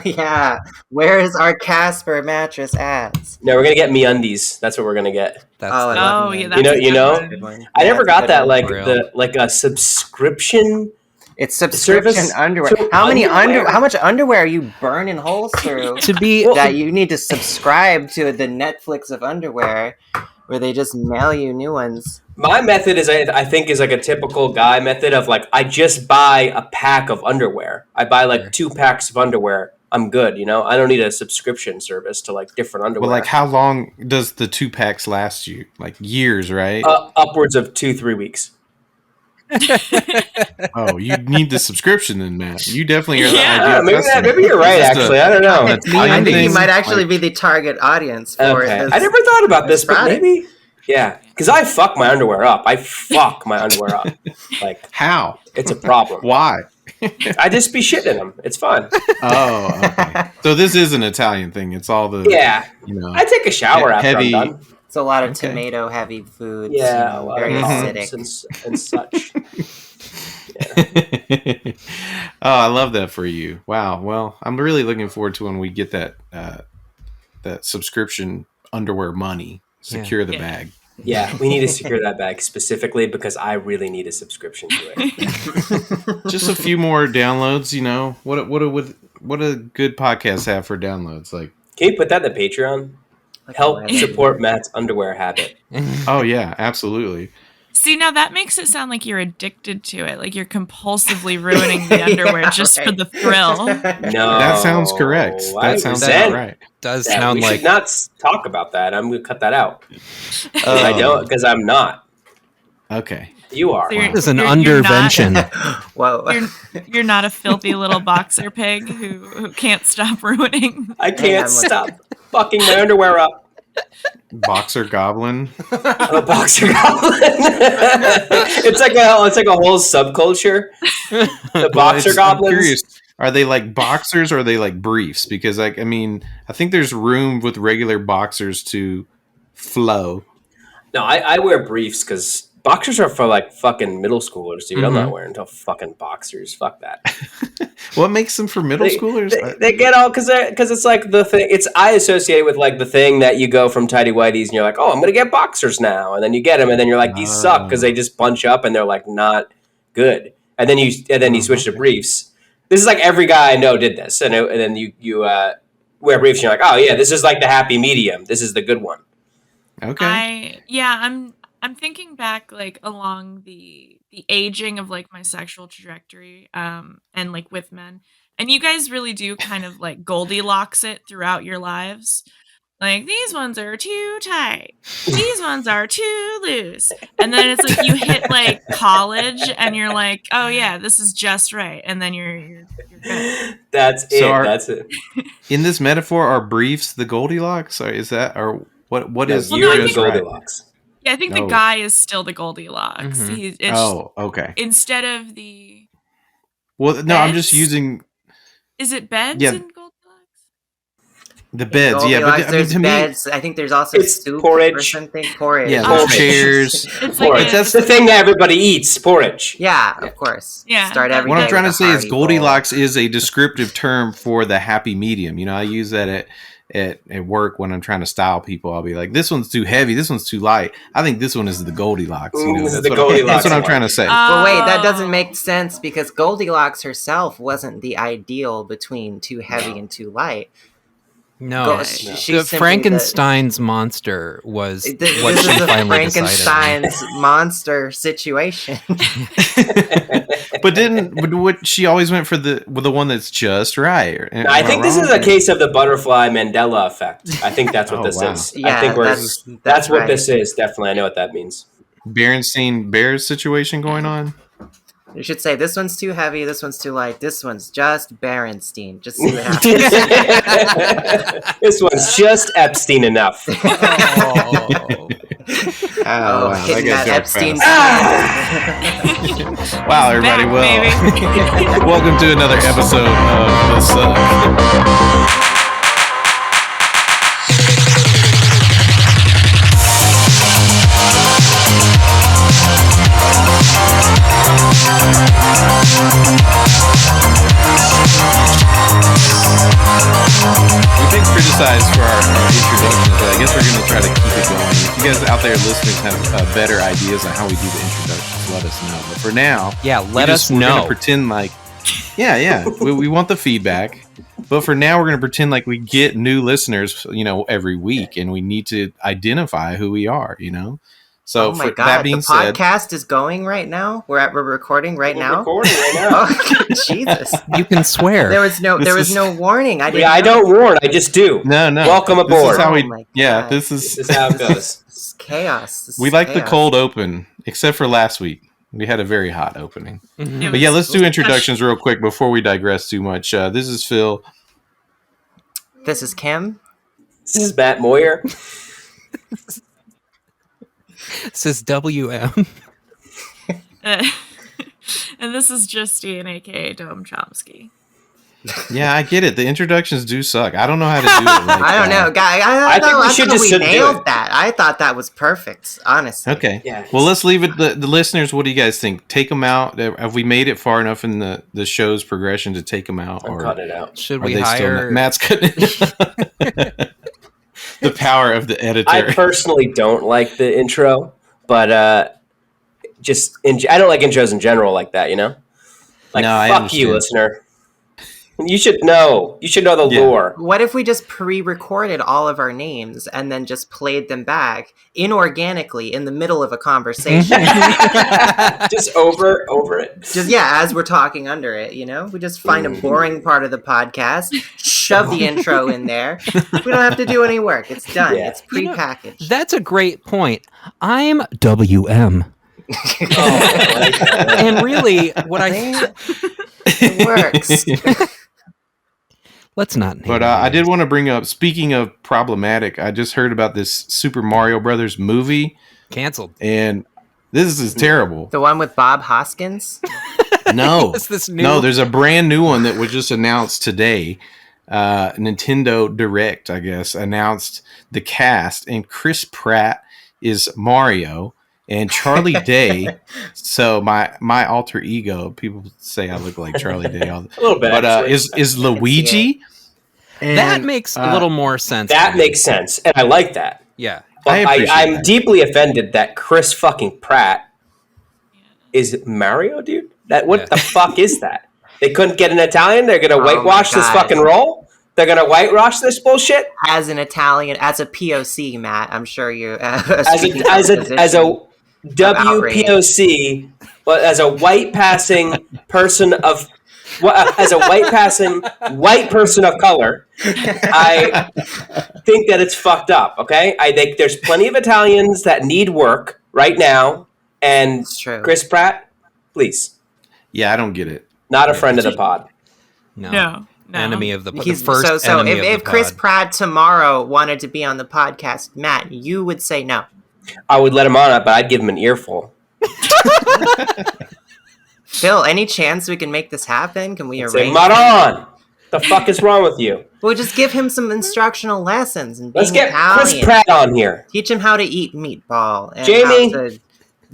Yeah. Where is our Casper mattress ads? No, we're gonna get MeUndies. That's what we're gonna get. I love yeah, MeUndies. that's you know. That's a good one. I never got that one. like a subscription. It's subscription service underwear. How much underwear are you burning holes through that you need to subscribe to the Netflix of underwear, where they just mail you new ones? My method is, I think, is like a typical guy method of like, I just buy a pack of underwear. I buy like 2 packs of underwear. I'm good, you know? I don't need a subscription service to like different underwear. Well, like how long does the 2 packs last you? Like years, right? Upwards of 2-3 weeks. Oh, you need the subscription then, Matt. You definitely are the ideal maybe you're right, actually. I don't know. I think you might actually be the target audience for it. I never thought about this, but maybe... Yeah, because I fuck my underwear up. Like, how? It's a problem. Why? I just be shitting in them. It's fun. Oh, okay. So this is an Italian thing. It's all the... Yeah. You know, I take a shower after I'm done. It's a lot of tomato-heavy foods. Yeah, you know, very acidic. And such. Yeah. Oh, I love that for you. Wow. Well, I'm really looking forward to when we get that subscription underwear money. Secure the bag. Yeah, we need to secure that bag specifically because I really need a subscription to it. Just a few more downloads, you know. What a good podcast have for downloads. Like, can you put that in the Patreon? Help support Matt's underwear habit. Oh yeah, absolutely. See, now that makes it sound like you're addicted to it, like you're compulsively ruining the underwear just for the thrill. No, that sounds correct. That sounds right. Does sound we like should not talk about that. I'm going to cut that out. I don't, because I'm not. Okay, you are. So this is an undervention. Whoa, you're not a filthy little boxer pig who can't stop ruining. I can't stop fucking my underwear up. Boxer goblin. A boxer goblin. it's like a whole subculture. The boxer goblins. I'm curious, are they like boxers or are they like briefs? Because I think there's room with regular boxers to flow. No, I wear briefs because boxers are for like fucking middle schoolers, dude. Mm-hmm. I'm not wearing no fucking boxers. Fuck that. What makes them for middle schoolers? They get all because it's like the thing. I associate it with like the thing that you go from tighty whities and you're like, oh, I'm gonna get boxers now, and then you get them, and then you're like, these suck because they just bunch up and they're like not good, and then you switch to briefs. This is like every guy I know did this, and then you wear briefs and you're like, oh yeah, this is like the happy medium. This is the good one. Okay. I'm thinking back like along the aging of like my sexual trajectory and like with men. And you guys really do kind of like Goldilocks it throughout your lives. Like, these ones are too tight. These ones are too loose. And then it's like you hit like college and you're like, oh yeah, this is just right. And then you're good. That's it. In this metaphor, are briefs the Goldilocks? Or is that, or what is you're the Goldilocks? Yeah, I think the guy is still the Goldilocks. Mm-hmm. Okay. Instead of the... Well, no, beds? I'm just using... Is it beds in Goldilocks? The beds, but there's beds. I think there's also soup porridge. Or something. Porridge. Yeah, chairs. It's porridge. That's the thing that everybody eats, porridge. Yeah, of course. Yeah. Start every What day I'm trying to say is Goldilocks bowl. is a descriptive term for the happy medium. You know, I use that at work when I'm trying to style people. I'll be like, this one's too heavy, this one's too light. I think this one is the Goldilocks. You know, that's what I'm trying to say. But wait, that doesn't make sense because Goldilocks herself wasn't the ideal between too heavy and too light. No, Frankenstein's monster was what she finally decided. Frankenstein's monster situation. But what she always went for the one that's just right. I think this is a case of the butterfly Mandela effect. I think that's what this is. Yeah, I think that's what this is. Definitely, I know what that means. Berenstein Bears situation going on. You should say, this one's too heavy, this one's too light, this one's just Berenstein. Just see what happens. This one's just Epstein enough. Hitting that Epstein. Wow, everybody. Welcome to another episode of The Succ. exercise for our introduction, but I guess we're going to try to keep it going. If you guys out there listening have better ideas on how we do the introductions, let us know. But for now, let us know. We're going to pretend like, we want the feedback. But for now, we're going to pretend like we get new listeners, every week, and we need to identify who we are, So, oh my God, that being said, the podcast is going right now. We're recording right now. Recording right now. Oh, Jesus! You can swear. There was no warning. I don't warn. I just do. No. Welcome aboard. This is how we. This is how it goes. This is chaos. We like the cold open, except for last week. We had a very hot opening. Mm-hmm. But let's do introductions real quick before we digress too much. This is Phil. This is Kim. This is Matt Moyer. This is WM. And this is Justine, aka Dome Chomsky. Yeah, I get it. The introductions do suck. I don't know how to do it. Like, I don't know, guy. I think we should just nailed that. I thought that was perfect, honestly. Okay. Yeah. Well, let's leave it. The listeners, what do you guys think? Take them out. Have we made it far enough in the show's progression to take them out? Or cut it out. Should we hire? Matt's cutting it. The power of the editor. I personally don't like the intro, but I don't like intros in general like that. Like, no, fuck you, listener. You should know. You should know the lore. What if we just pre-recorded all of our names and then just played them back inorganically in the middle of a conversation? Just over it. Just as we're talking under it, we just find a boring part of the podcast, shove the intro in there. We don't have to do any work. It's done. Yeah. It's pre-packaged. That's a great point. I'm WM. And really, what it works. Let's not. But I did want to bring up, speaking of problematic, I just heard about this Super Mario Brothers movie. Canceled. And this is terrible. The one with Bob Hoskins? No. Is this new? No, there's a brand new one that was just announced today. Nintendo Direct, I guess, announced the cast. And Chris Pratt is Mario. And Charlie Day, so my alter ego, people say I look like Charlie Day, a little bit, but is Luigi. And, that makes a little more sense. That makes sense, and I like that. Yeah, but I'm deeply offended that Chris fucking Pratt is Mario, dude. What the fuck is that? They couldn't get an Italian. They're gonna whitewash this fucking role. They're gonna whitewash this bullshit. As an Italian, as a POC, Matt, I'm sure you as a WPOC, but as a white passing person of white person of color, I think that it's fucked up. Okay, I think there's plenty of Italians that need work right now, and Chris Pratt, please. Yeah, I don't get it. Not a friend of the pod. No. Enemy of the pod. So if Chris Pratt tomorrow wanted to be on the podcast, Matt, you would say no. I would let him on it, but I'd give him an earful. Phil, any chance we can make this happen? Can we arrange? Maron, the fuck is wrong with you? We'll just give him some instructional lessons. And let's get Chris Pratt on here. Teach him how to eat meatball. And Jamie, how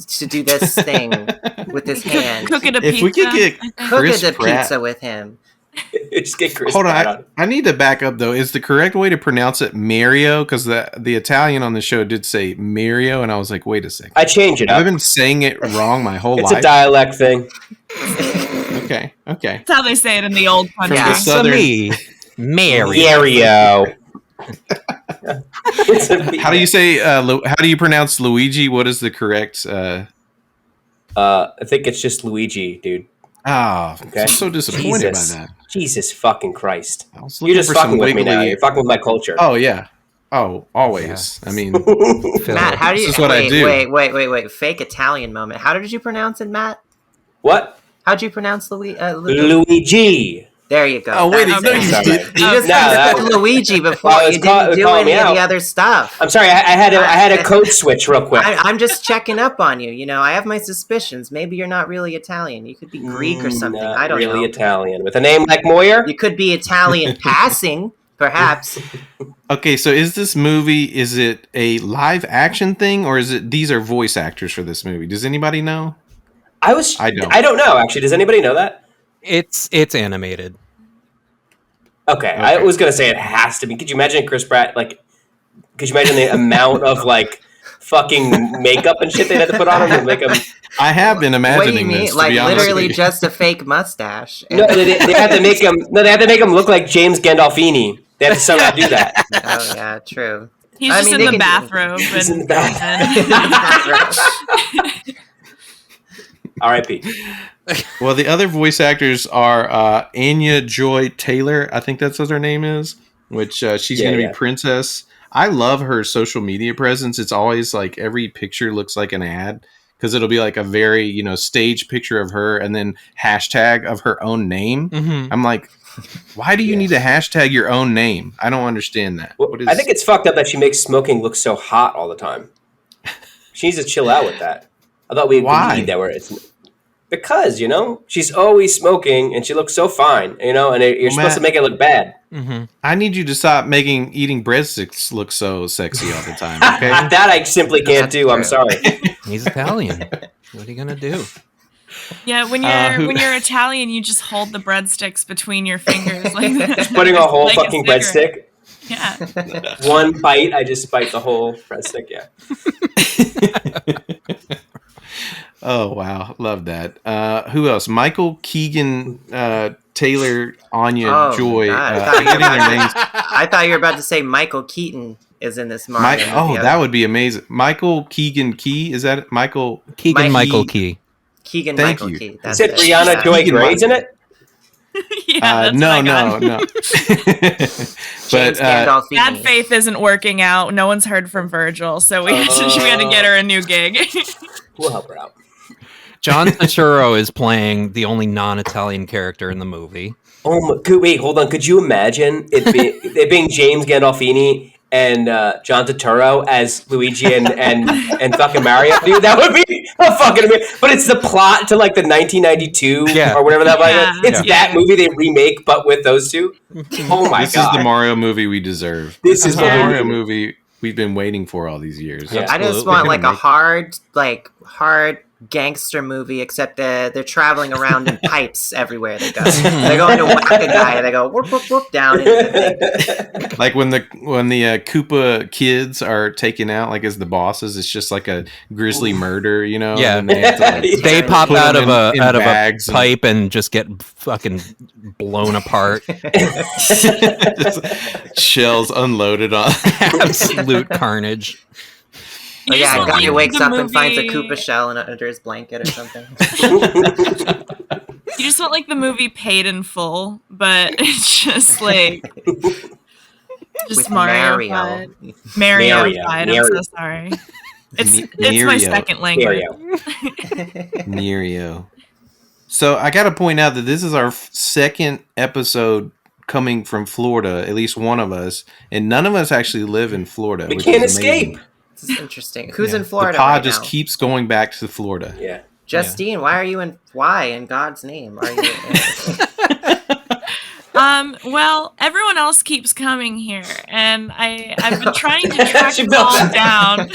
to do this thing with his hand. Cook it a pizza. If we could get Chris Pratt, pizza with him. Just get Chris Hold Pratt on, I need to back up though. Is the correct way to pronounce it Mario? Because the Italian on the show did say Mario, and I was like, wait a second. I change it up. I've been saying it wrong my whole life. It's a dialect thing. Okay. That's how they say it in the old country. From the southern Mario. How do you say? How do you pronounce Luigi? What is the correct? I think it's just Luigi, dude. Oh, okay. I'm so disappointed by that. Jesus fucking Christ. You're just fucking with me now. You're fucking with my culture. Oh, yeah. Oh, always. Yeah. I mean, Matt, how do you... This is what I do. Wait. Fake Italian moment. How did you pronounce it, Matt? What? How'd you pronounce Luigi? There you go. Oh, wait. You just said Luigi before. You didn't do any of the other stuff. I'm sorry. I had a code switch real quick. I'm just checking up on you. I have my suspicions. Maybe you're not really Italian. You could be Greek or something. I don't know. Really Italian. With a name like Moyer? You could be Italian passing, perhaps. Okay, so is this movie, is it a live action thing, or is it these are voice actors for this movie? Does anybody know? I don't. I don't know, actually. Does anybody know that? It's animated. Okay, I was gonna say it has to be. Could you imagine Chris Pratt? Like, could you imagine the amount of like fucking makeup and shit they had to put on him to make him? I have been imagining what do you mean? this. Like to be honest literally with just a fake mustache. No, they had to make him. No, they had to make him look like James Gandolfini. They had to somehow do that. Oh yeah, true. He's just in the bathrobe. He's in the bathrobe. R.I.P. Well, the other voice actors are Anya Joy Taylor. I think that's what her name is. Which she's going to be Princess. I love her social media presence. It's always like every picture looks like an ad because it'll be like a very staged picture of her and then hashtag of her own name. Mm-hmm. I'm like, why do you need to hashtag your own name? I don't understand that. Well, I think it's fucked up that she makes smoking look so hot all the time. She needs to chill out with that. I thought we agreed that because she's always smoking and she looks so fine, and you're supposed to make it look bad. Mm-hmm. I need you to stop eating breadsticks look so sexy all the time. Okay, that I simply can't do. True. I'm sorry. He's Italian. What are you gonna do? Yeah, when you're Italian, you just hold the breadsticks between your fingers like that. Just putting a whole fucking breadstick. Yeah. One bite, I just bite the whole breadstick. Yeah. Oh wow, love that. Who else? Michael Keegan Taylor, Anya Joy. I thought you were about to say Michael Keaton is in this Mario. That would be amazing. Michael Keegan Key, is that it? Michael Keegan Michael Key. Keegan Thank Michael you. Key. Is it Brianna Joy Gray's in it? Yeah, no. But Bad Faith isn't working out. No one's heard from Virgil, so we had to get her a new gig. We'll help her out. John Turturro is playing the only non-Italian character in the movie. Oh my! Wait, hold on. Could you imagine it being James Gandolfini and John Turturro as Luigi and fucking Mario? Dude, that would be a fucking amazing. But it's the plot to like the 1992 or whatever that was. It's that movie they remake, but with those two. Oh my god! This is the Mario movie we deserve. This is the Mario movie we've been waiting for all these years. Yeah. I just want like a hard gangster movie, except they're traveling around in pipes everywhere they go. They're going to whack a guy and they go whoop whoop whoop down into the thing. Like when the Koopa kids are taken out like as the bosses, it's just like a grisly murder, Yeah, and they have to, they pop out of a pipe and just get fucking blown apart. Shells unloaded on absolute carnage. Oh, yeah, a guy wakes up and finds a Koopa shell under his blanket or something. You just want like the movie paid in full, but it's just like just Mario. Mario. I'm so sorry. It's my second language. Mario. So I got to point out that this is our second episode coming from Florida, at least one of us, and none of us actually live in Florida. We can't escape. This is interesting. Who's in Florida? The pod right just now? keeps going back to Florida. Yeah. Justine, why are you in? Why in God's name are you? Well, everyone else keeps coming here, and I've been trying to track them all down.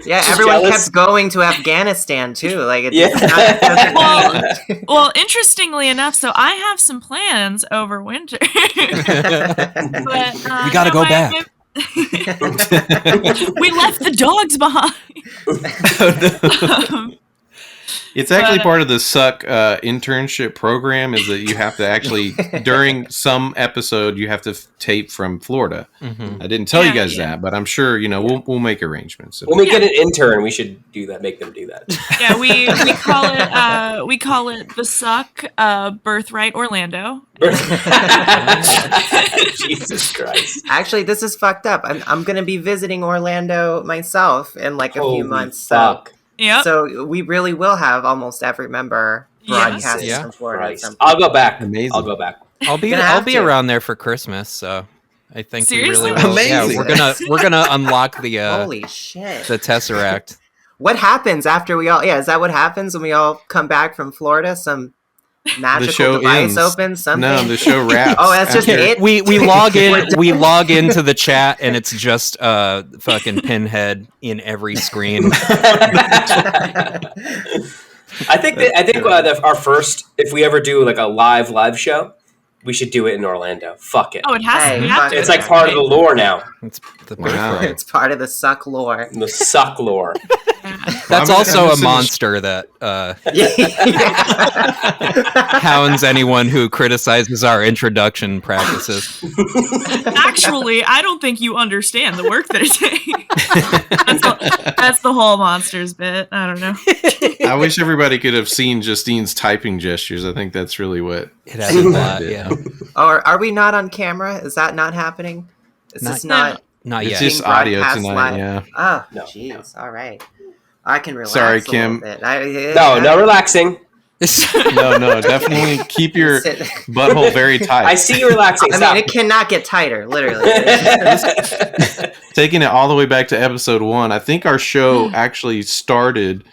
Yeah, everyone kept going to Afghanistan too. Like, well, interestingly enough, so I have some plans over winter. But, we gotta go back. We left the dogs behind. It's actually part of the Succ internship program is that you have to actually, during some episode, you have to tape from Florida. Mm-hmm. I didn't tell you guys that, but I'm sure, we'll make arrangements. When we get an intern, we should do that, make them do that. Yeah, we call it the Succ Birthright Orlando. Jesus Christ. Actually, this is fucked up. I'm going to be visiting Orlando myself in like a few months. Fuck. Yep. So we really will have almost every member broadcasting from Florida. I'll go back. Amazing. I'll go back. I'll be around there for Christmas, so I think seriously? we really will. Amazing. Yeah, we're gonna unlock the holy shit, the Tesseract. What happens after we all? Yeah, is that what happens when we all come back from Florida? Some magical device opens. Something. No, the show wraps. Oh, that's just it. We log in. We log into the chat, and it's just fucking Pinhead in every screen. I think our first, if we ever do like a live show, We should do it in Orlando. Fuck it. Oh, it has to. We have to. It's like part of the lore now. It's the It's part of the Succ lore. The Succ lore. That's also a monster that hounds anyone who criticizes our introduction practices. Actually, I don't think you understand the work that it takes. That's the whole monsters bit. I don't know. I wish everybody could have seen Justine's typing gestures. I think that's really what it has a lot. Yeah. Or are we not on camera? Is that not happening? Is this not yet? It's just audio tonight. Live? Yeah. Oh, jeez. All right. I can relax. Sorry, a Kim. little bit. No relaxing. No, definitely keep your butthole very tight. I see you relaxing. I mean, it cannot get tighter, literally. Taking it all the way back to episode 1, I think our show actually started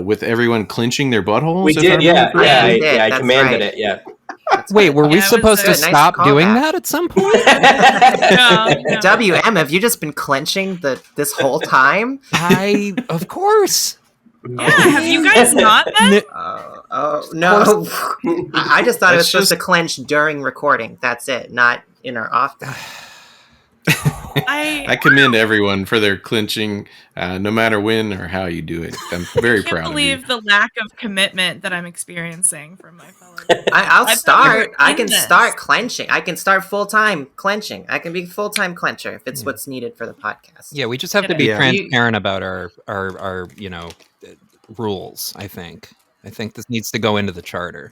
with everyone clenching their buttholes. We did, yeah. I commanded it, yeah. Wait, were we supposed to stop doing that at some point? No. WM, have you just been clenching this whole time? Of course. Yeah, have you guys not been? No. I just thought it was supposed to clench during recording. That's it, not in our off time. I commend everyone for their clenching, no matter when or how you do it. I'm very proud of you. I can't believe the lack of commitment that I'm experiencing from my fellow. I can start clenching. I can start full-time clenching. I can be full-time clencher if it's what's needed for the podcast. Yeah, we just have to be transparent about our rules, I think. I think this needs to go into the charter.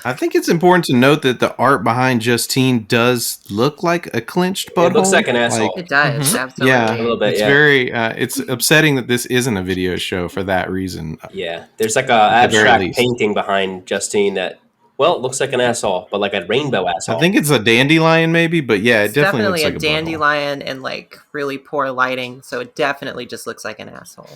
I think it's important to note that the art behind Justine does look like a clenched butthole. It looks like an asshole. It does, absolutely. Yeah, a little bit. It's very. It's upsetting that this isn't a video show for that reason. Yeah, there's like a abstract painting behind Justine that, well, it looks like an asshole, but like a rainbow asshole. I think it's a dandelion, maybe, but yeah, it definitely looks like a dandelion and like really poor lighting, so it definitely just looks like an asshole.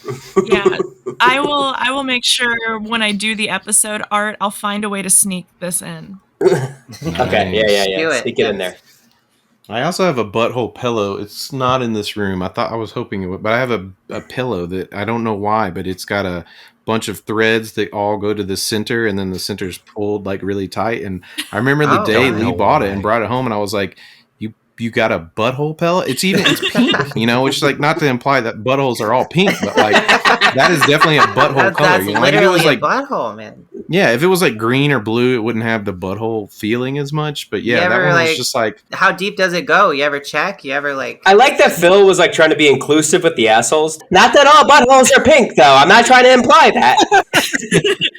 Yeah, I will make sure when I do the episode art, I'll find a way to sneak this in. Okay, yeah. Sneak it in there. I also have a butthole pillow. It's not in this room. I was hoping it would, but I have a pillow that I don't know why, but it's got a bunch of threads that all go to the center, and then the center's pulled like really tight. And I remember the day Lee bought it and brought it home, and I was like, you got a butthole pillow? It's pink, which is like not to imply that buttholes are all pink, but like that is definitely a butthole color. That's literally a butthole, man. Yeah, if it was like green or blue, it wouldn't have the butthole feeling as much. But yeah, that one was just like, how deep does it go? You ever check? You ever like? I like that Phil was like trying to be inclusive with the assholes. Not that all buttholes are pink, though. I'm not trying to imply that.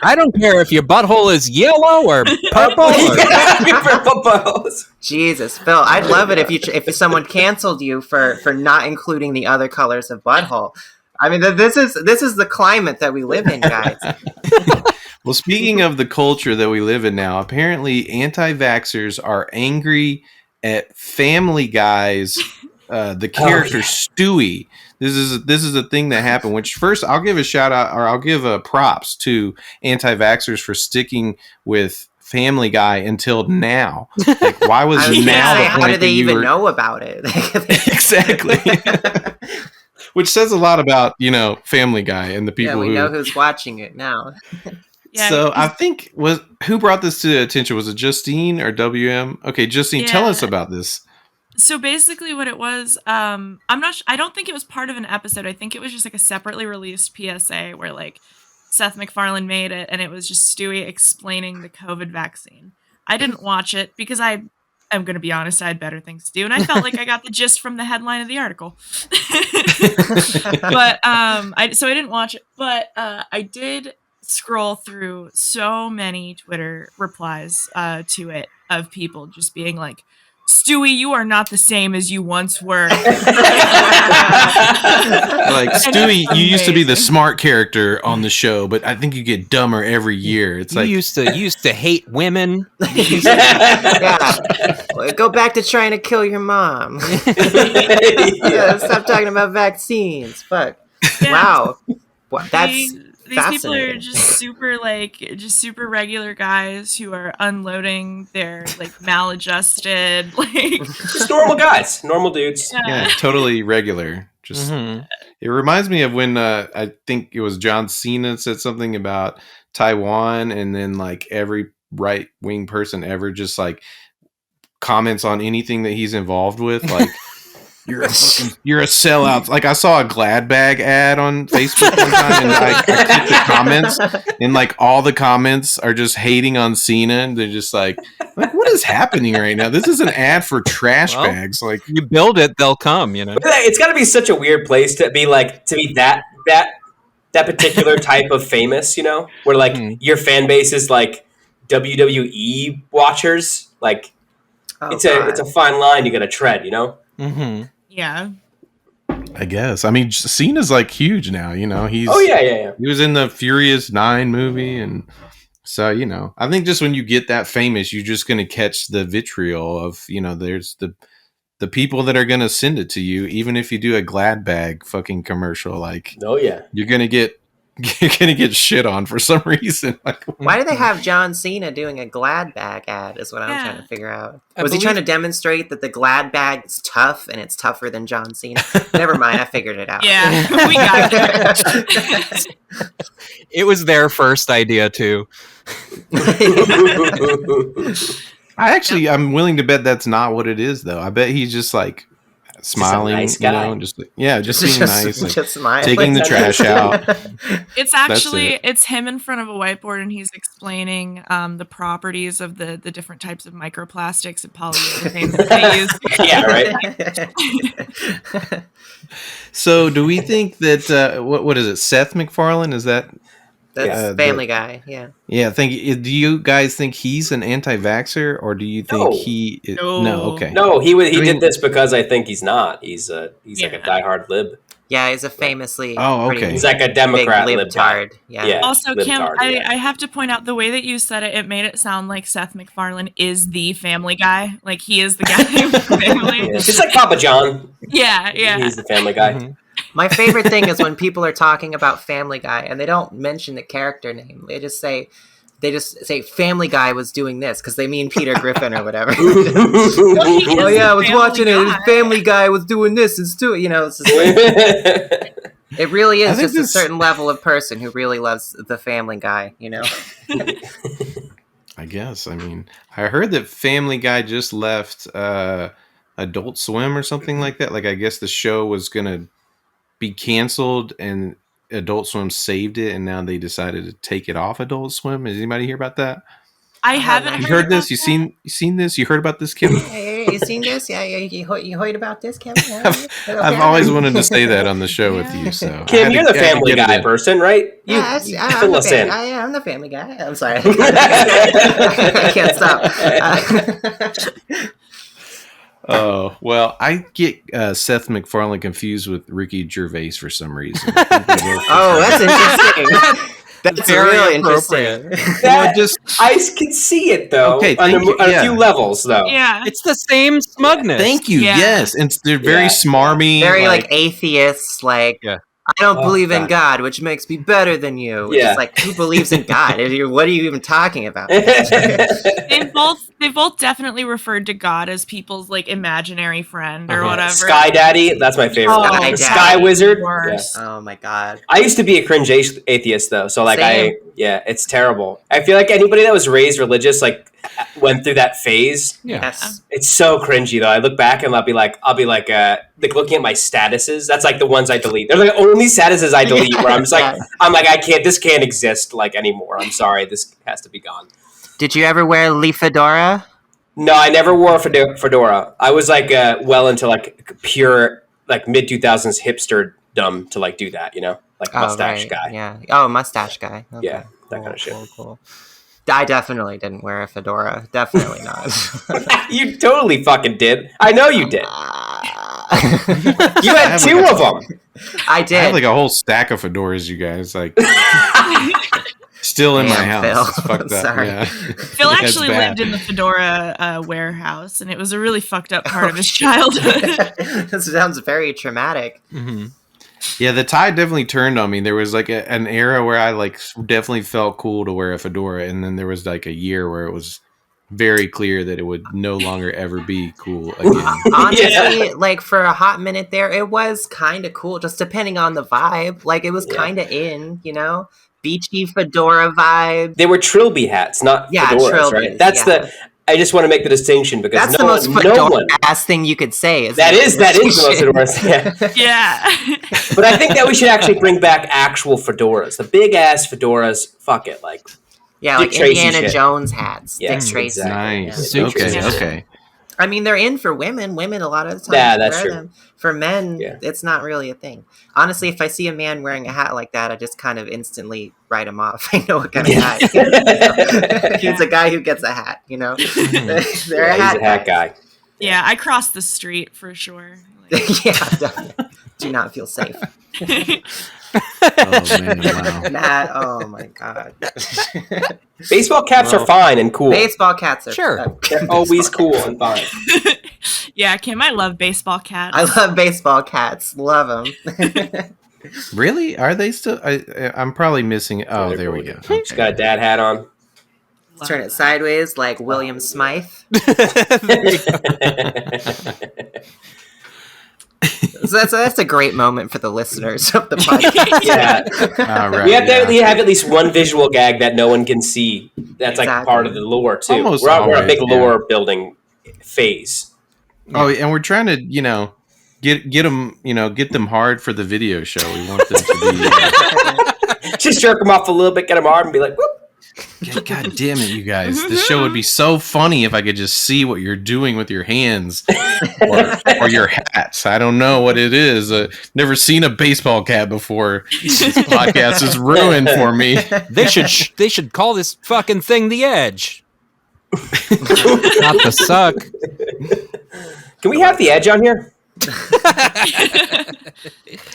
I don't care if your butthole is yellow or purple. Jesus, Phil, I'd love it if someone canceled you for not including the other colors of butthole. I mean, this is the climate that we live in, guys. Well, speaking of the culture that we live in now, apparently anti-vaxxers are angry at Family Guy's the character Stewie. This is a thing that happened. Which first, I'll give a shout out, or I'll give props to anti-vaxxers for sticking with Family Guy until now. Like, why was now the point? How did they even know about it? Exactly. Which says a lot about Family Guy and the people we know who's watching it now. Yeah, so I think who brought this to attention? Was it Justine or WM? Okay, Justine, tell us about this. So basically what it was, I don't think it was part of an episode. I think it was just like a separately released PSA where like Seth MacFarlane made it, and it was just Stewie explaining the COVID vaccine. I didn't watch it because I'm going to be honest, I had better things to do, and I felt like I got the gist from the headline of the article. But I didn't watch it, but I did scroll through so many Twitter replies to it of people just being like, Stewie, you are not the same as you once were. Like, Stewie, you used to be the smart character on the show, but I think you get dumber every year. It's like you used to hate women. Well, go back to trying to kill your mom. Stop talking about vaccines. Fuck. Yeah. Wow. That's these people are just super regular guys who are unloading their like maladjusted, like just normal guys, normal dudes. Yeah, totally regular. Just It reminds me of when I think it was John Cena said something about Taiwan, and then like every right wing person ever just like comments on anything that he's involved with, like you're a sellout. Like I saw a Glad Bag ad on Facebook one time, and I clicked the comments, and like all the comments are just hating on Cena, and they're just like what is happening right now? This is an ad for trash bags. Like you build it, they'll come. You know, it's got to be such a weird place to be that particular type of famous. You know, where like your fan base is like WWE watchers. Like it's a fine line you got to tread. You know. Mm-hmm. Yeah. I guess. I mean, Cena's like huge now, you know. He's yeah. He was in the Furious 9 movie, and so, you know, I think just when you get that famous, you're just going to catch the vitriol of, you know, there's the people that are going to send it to you, even if you do a Glad Bag fucking commercial, like you're going to get shit on for some reason. Like, why do they have John Cena doing a Glad Bag ad is what I'm trying to figure out. Was he trying to demonstrate that the Glad Bag is tough and it's tougher than John Cena? Never mind, I figured it out. Yeah, we got it. It was their first idea too. I'm willing to bet that's not what it is, though. I bet he's just like smiling, just a nice guy. you know, just being nice, like, just smiling. taking the trash out. It's actually it's him in front of a whiteboard, and he's explaining the properties of the different types of microplastics and polyurethanes that they use. Yeah, right. So, do we think that what is it? Seth MacFarlane? Is that? That's Family Guy. Yeah. Yeah. Do you guys think he's an anti-vaxxer, or do you think he? Is, no. Okay. No, he did this because I think he's not. He's like a diehard lib. Yeah, he's a famously. Oh, okay. He's like a Democrat libtard. Yeah. Also, libtard, Kim, I have to point out the way that you said it. It made it sound like Seth MacFarlane is the Family Guy. Like he is the guy with family. Yeah. It's like Papa John. Yeah. He's the Family Guy. Mm-hmm. My favorite thing is when people are talking about Family Guy and they don't mention the character name. They just say Family Guy was doing this because they mean Peter Griffin or whatever. Oh yeah, I was watching it. Family Guy was doing this and doing, you know. It's just it really is just a certain level of person who really loves the Family Guy, you know. I guess. I mean, I heard that Family Guy just left Adult Swim or something like that. Like, I guess the show was gonna be canceled and Adult Swim saved it, and now they decided to take it off Adult Swim. Has anybody hear about that? I haven't. You heard this? You seen this? You heard about this, Kim? Hey, you seen this? Yeah, you heard about this, Kevin? Yeah, I've always wanted to say that on the show with you. So, Kim, you're the Family Guy person, right? I'm the Family Guy. I'm sorry. I can't stop. Oh, well, I get Seth MacFarlane confused with Ricky Gervais for some reason. That's interesting. That's really interesting. I can see it, though, on a few levels, though. Yeah. It's the same smugness. Thank you. Yeah. Yes. And they're very smarmy. Very, like atheists, like... Yeah. I don't believe in God, which makes me better than you. Which is like, who believes in God? What are you even talking about? They've both definitely referred to God as people's like imaginary friend or whatever. Sky Daddy, that's my favorite. Sky Wizard. Yeah. Oh my God. I used to be a cringe atheist though, so like Same. it's terrible. I feel like anybody that was raised religious like went through that phase. Yeah. Yes. It's so cringy though. I look back and I'll be like looking at my statuses. That's like the ones I delete. They're the only statuses I delete where I'm just like, this can't exist like anymore. I'm sorry, this has to be gone. Did you ever wear Lee Fedora? No, I never wore a fedora. I was like well into like pure like mid 2000s hipster dumb to like do that, you know, like mustache guy. Yeah. Oh, mustache guy. Okay. Yeah, that kind of shit. Cool. I definitely didn't wear a fedora. Definitely not. You totally fucking did. I know you did. You had two of them. I did. I have like a whole stack of fedoras, you guys. Like, still in my house. Phil. It's fucked up. Sorry. Yeah. Phil actually lived in the fedora warehouse, and it was a really fucked up part of his childhood. This sounds very traumatic. Mm-hmm. Yeah, the tide definitely turned on me. There was like an era where I like definitely felt cool to wear a fedora, and then there was like a year where it was very clear that it would no longer ever be cool again. Honestly, like for a hot minute there, it was kind of cool, just depending on the vibe. Like it was kind of in, you know. beachy fedora vibe. They were trilby hats, not fedoras, trilbies, right? That's the. I just want to make the distinction because that's the most fedora-ass thing you could say. That is the most fedora. Yeah. But I think that we should actually bring back actual fedoras. The big ass fedoras. Fuck it, like like Indiana Jones hats. Yes, Dick Tracy. exactly. Nice. Yeah. Okay. I mean, they're in for women. Women a lot of the time. Yeah, that's wear true. Them. For men, it's not really a thing. Honestly, if I see a man wearing a hat like that, I just kind of instantly write him off. I know what kind of guy he is. He's a guy who gets a hat, you know? They're he's a hat guy. Yeah, I crossed the street for sure. Yeah, definitely. Do not feel safe. Oh man, wow. Oh my god. Baseball caps are fine and cool. Baseball cats are They're always cool and fine. Yeah, Kim, I love baseball cats. I love baseball cats. Love them. Really? Are they still? I'm probably missing. Oh, there we go. She's got a dad hat on. Turn it sideways like William Smythe. So that's a great moment for the listeners of the podcast. Yeah. All right, We have to have at least one visual gag that no one can see. That's like part of the lore too. Almost we're a big always, lore building phase. Oh, and we're trying to, get them, get them hard for the video show. We want them to be Just jerk them off a little bit, get them hard, and be like, whoop. God damn it, you guys! This show would be so funny if I could just see what you're doing with your hands or your hats. I don't know what it is. Never seen a baseball cap before. This podcast is ruined for me. They should call this fucking thing the Edge, not the Succ. Can we have the Edge on here?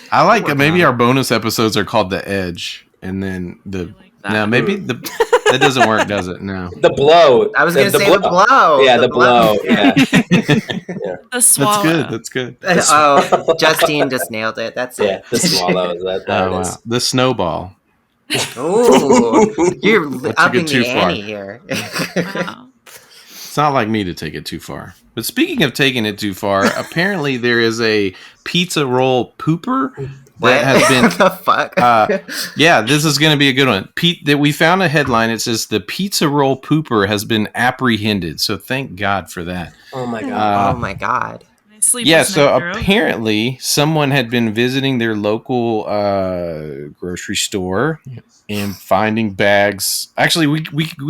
I like maybe our bonus episodes are called the Edge, and then maybe that doesn't work, does it? No. The blow. I was going to say the blow. Yeah, the blow. Yeah. The swallow. That's good. Oh, Justine just nailed it. That's it. Yeah, the swallow. That is. Wow. The snowball. Ooh, you're upping too the far. ante here. Wow. It's not like me to take it too far. But speaking of taking it too far, apparently there is a pizza roll pooper that has been. What the fuck? Yeah, this is going to be a good one. That we found a headline. It says the pizza roll pooper has been apprehended. So thank God for that. Oh my God. Oh my God. Yeah, so apparently someone had been visiting their local grocery store and finding bags. Actually, we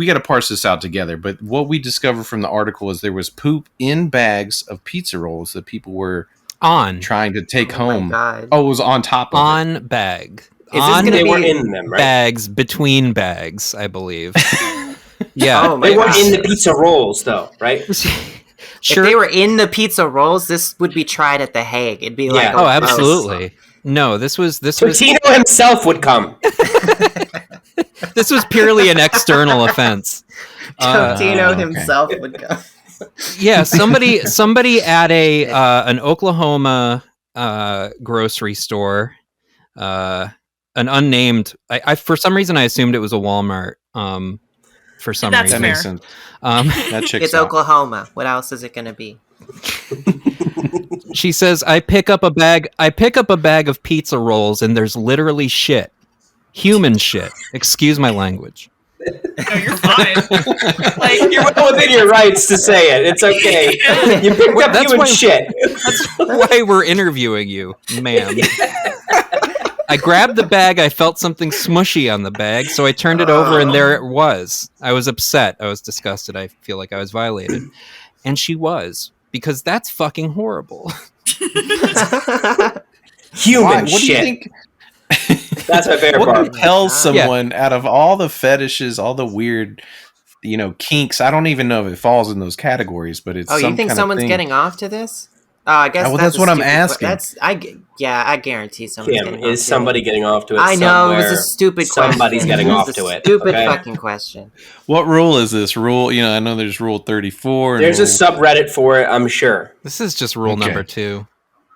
got to parse this out together. But what we discovered from the article is there was poop in bags of pizza rolls that people were trying to take home. God. Oh, it was on top of on bag. They were in them, right? Bags, between bags, I believe. Yeah. Oh my They weren't God. in the pizza rolls, though, right? Sure. If they were in the pizza rolls, this would be tried at The Hague. It'd be like, oh, absolutely. No, this was Totino himself would come. This was purely an external offense. Totino himself would come. Yeah, somebody at an Oklahoma grocery store, an unnamed. I for some reason I assumed it was a Walmart. For some That's reason, that makes sense. That checks It's out. Oklahoma. What else is it going to be? She says, "I pick up a bag of pizza rolls, and there's literally shit, human shit. Excuse my language." No, you're fine. Like, You're well within your rights to say it. It's okay. You picked up That's human why- shit. That's why we're interviewing you, ma'am. I grabbed the bag. I felt something smushy on the bag, so I turned it over, and there it was. I was upset. I was disgusted. I feel like I was violated. And she was, because that's fucking horrible. Human Why? What do you shit. think? That's my favorite What part. compels someone out of all the fetishes, all the weird, kinks? I don't even know if it falls in those categories, but it's. Oh, you some think kind of someone's thing. getting off to this? Oh, I guess Well, that's a what I'm stupid asking. I guarantee someone's Kim, getting off is to somebody it. getting off to it? I know it was somewhere? a stupid question. Somebody's getting off to it. Stupid okay? fucking question. What rule is this? Rule? I know there's Rule 34. There's a subreddit for it, I'm sure. This is just rule Okay. number 2.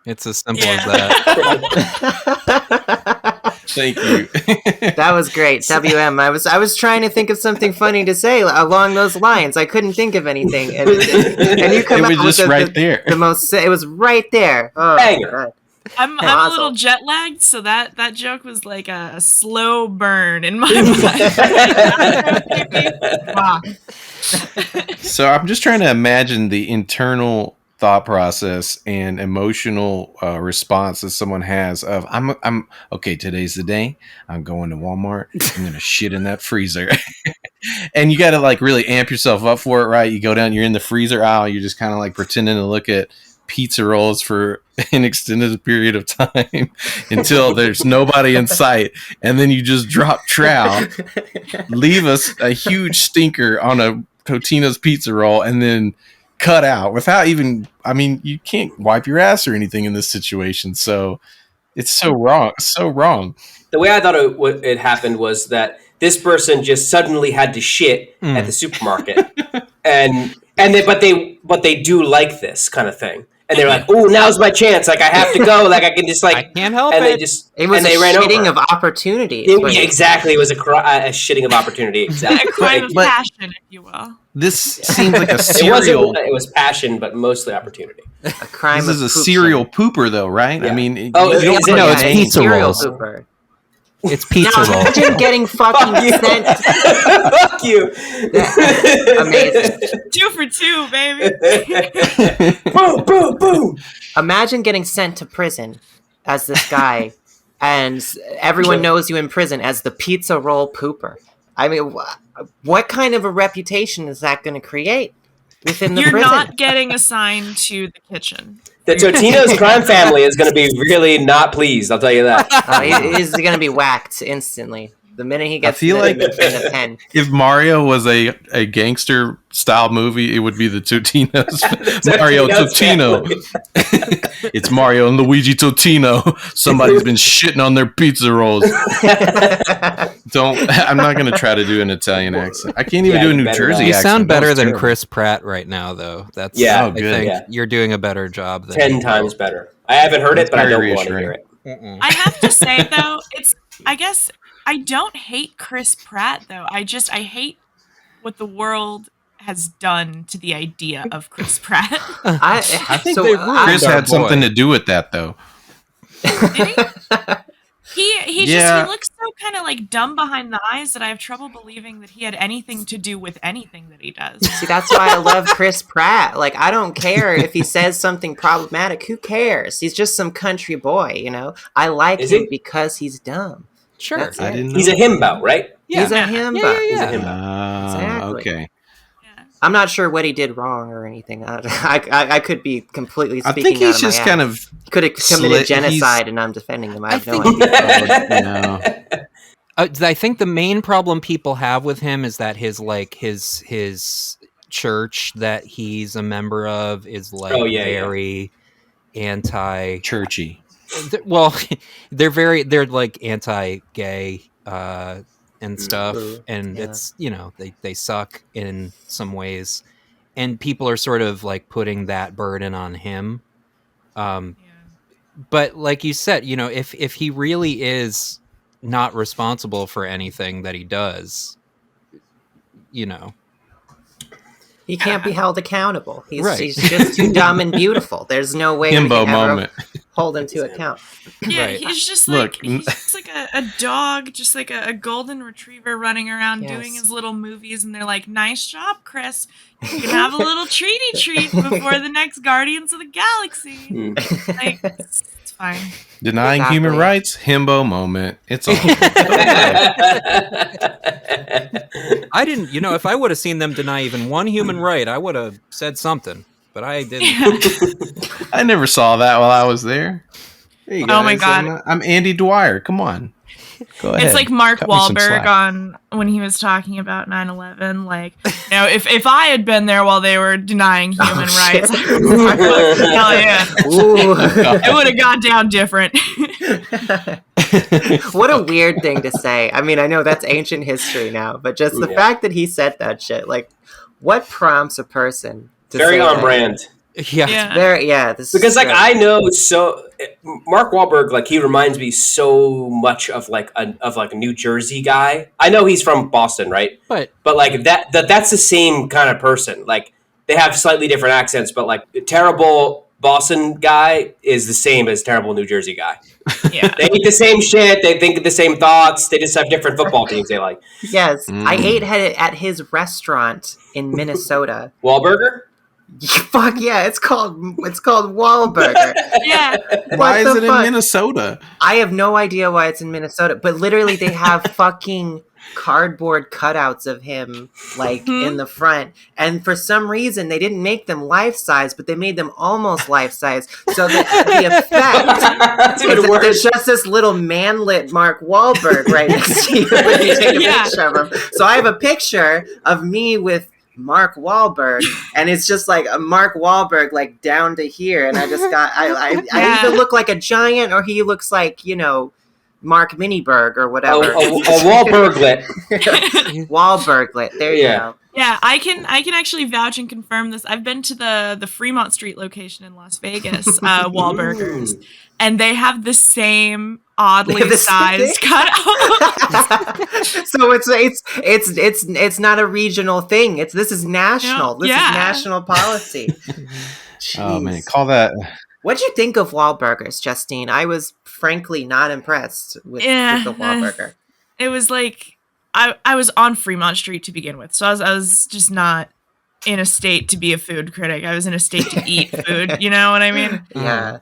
It's as simple Yeah. as that. Thank you. That was great, WM. I was trying to think of something funny to say along those lines. I couldn't think of anything, and you come It out was with just right there. The most. It was right there. Oh, Banger. God. I'm a little jet lagged, so that joke was like a slow burn in my mind. So I'm just trying to imagine the internal thought process and emotional response that someone has of I'm okay, today's the day. I'm going to Walmart. I'm gonna shit in that freezer. And you gotta like really amp yourself up for it, right? You go down, you're in the freezer aisle, you're just kind of like pretending to look at pizza rolls for an extended period of time until there's nobody in sight, and then you just drop trowel, leave us a huge stinker on a Totino's pizza roll, and then cut out without even, I mean, you can't wipe your ass or anything in this situation, so it's so wrong. So wrong. The way I thought it happened was that this person just suddenly had to shit at the supermarket, but they do like this kind of thing, and they're like, "Oh, now's my chance! Like I have to go! Like I can just like I can't help and it." They was a shitting of opportunity. Exactly, it was a shitting of opportunity. Exactly, A crime of passion, if you will. This seems like a serial. It was passion, but mostly opportunity. A crime. This is a serial pooper, though, right? Yeah. I mean, it's pizza rolls. Pooper. It's pizza rolls. Imagine getting fucking sent. Fuck you. Amazing. 2 for 2, baby. Boom, boom, boom. Imagine getting sent to prison as this guy, and everyone knows you in prison as the pizza roll pooper. I mean, what kind of a reputation is that going to create within the prison? You're not getting assigned to the kitchen. The Totino's crime family is going to be really not pleased. I'll tell you that. He's going to be whacked instantly the minute he gets I feel in like the pen. if Mario was a gangster style movie, it would be the Totino's Mario Totino. It's Mario and Luigi Totino. Somebody's been shitting on their pizza rolls. I'm not going to try to do an Italian accent. I can't even do a New Jersey You accent. sound better than terrible. Chris Pratt right now, though. That's Yeah, I think you're doing a better job than 10 times better. I haven't heard it, but I don't want to hear it. I have to say though, I guess I don't hate Chris Pratt though. I hate what the world has done to the idea of Chris Pratt. I think so they ruined Chris our had boy. something to do with that, though. Did he Yeah. he looks so kind of like dumb behind the eyes that I have trouble believing that he had anything to do with anything that he does. See, that's why I love Chris Pratt. Like, I don't care if he says something problematic. Who cares? He's just some country boy, you know? I like Is him he? because he's dumb. Sure. That's I it. didn't know. He's a himbo, right? He's a himbo. Yeah. He's a himbo. Exactly. Okay. Yeah. I'm not sure what he did wrong or anything. I could be completely I speaking think he's out of my just ass. kind of He could have committed slit- genocide and I'm defending him. I have no think- idea. no. I think the main problem people have with him is that his church that he's a member of is like very anti Churchy. well they're like anti-gay and stuff and Yeah. it's they suck in some ways and people are sort of like putting that burden on him but like you said if he really is not responsible for anything that he does He can't be held accountable. He's Right. he's just too dumb and beautiful. There's no way Kimbo we can ever moment. hold him to account. Yeah, Right. he's just Look, like he's just like a dog, just like a golden retriever running around doing Yes. his little movies, and they're like, "Nice job, Chris. You can have a little treat before the next Guardians of the Galaxy." Like, it's fine. Denying Exactly. human rights, himbo moment. It's all. I didn't if I would have seen them deny even one human right I would have said something but I didn't. I never saw that while I was there. There you Oh my guys. God. I'm Andy Dwyer. Come on. Go ahead. It's like Mark Cut me some Wahlberg slack. on when he was talking about 9/11. Like, if I had been there while they were denying human rights, hell yeah, Ooh. it would have gone down different. What a weird thing to say. I mean, I know that's ancient history now, but just the fact that he said that shit, like, what prompts a person to Very say on that? brand. Yeah. This Because is like great. I know Mark Wahlberg, like he reminds me so much of like a New Jersey guy. I know he's from Boston, right? But like that's the same kind of person. Like they have slightly different accents, but like terrible Boston guy is the same as terrible New Jersey guy. Yeah. They eat the same shit. They think the same thoughts. They just have different football teams they like. Yes, I ate at his restaurant in Minnesota. Wahlburger? Fuck yeah, it's called Wahlburger. Yeah. Why is it in Minnesota? I have no idea why it's in Minnesota, but literally they have fucking cardboard cutouts of him in the front, and for some reason they didn't make them life size, but they made them almost life size, so that the effect is that there's just this little manlet Mark Wahlberg right next to you when you take a picture of him. So I have a picture of me with Mark Wahlberg, and it's just like a Mark Wahlberg like down to here, and I just got I either look like a giant or he looks like, you know, Mark Miniberg or whatever. A Wahlberglet. Wahlberglet. There you go. Yeah, I can actually vouch and confirm this. I've been to the Fremont Street location in Las Vegas, Wahlburgers, and they have the same oddly sized cutouts. So it's not a regional thing. This is national. This is national policy. Oh man, call that. What'd you think of Wahlburgers, Justine? I was frankly not impressed with the Wahlburger. It was like I was on Fremont Street to begin with, so I was just not in a state to be a food critic. I was in a state to eat food. You know what I mean? Yeah.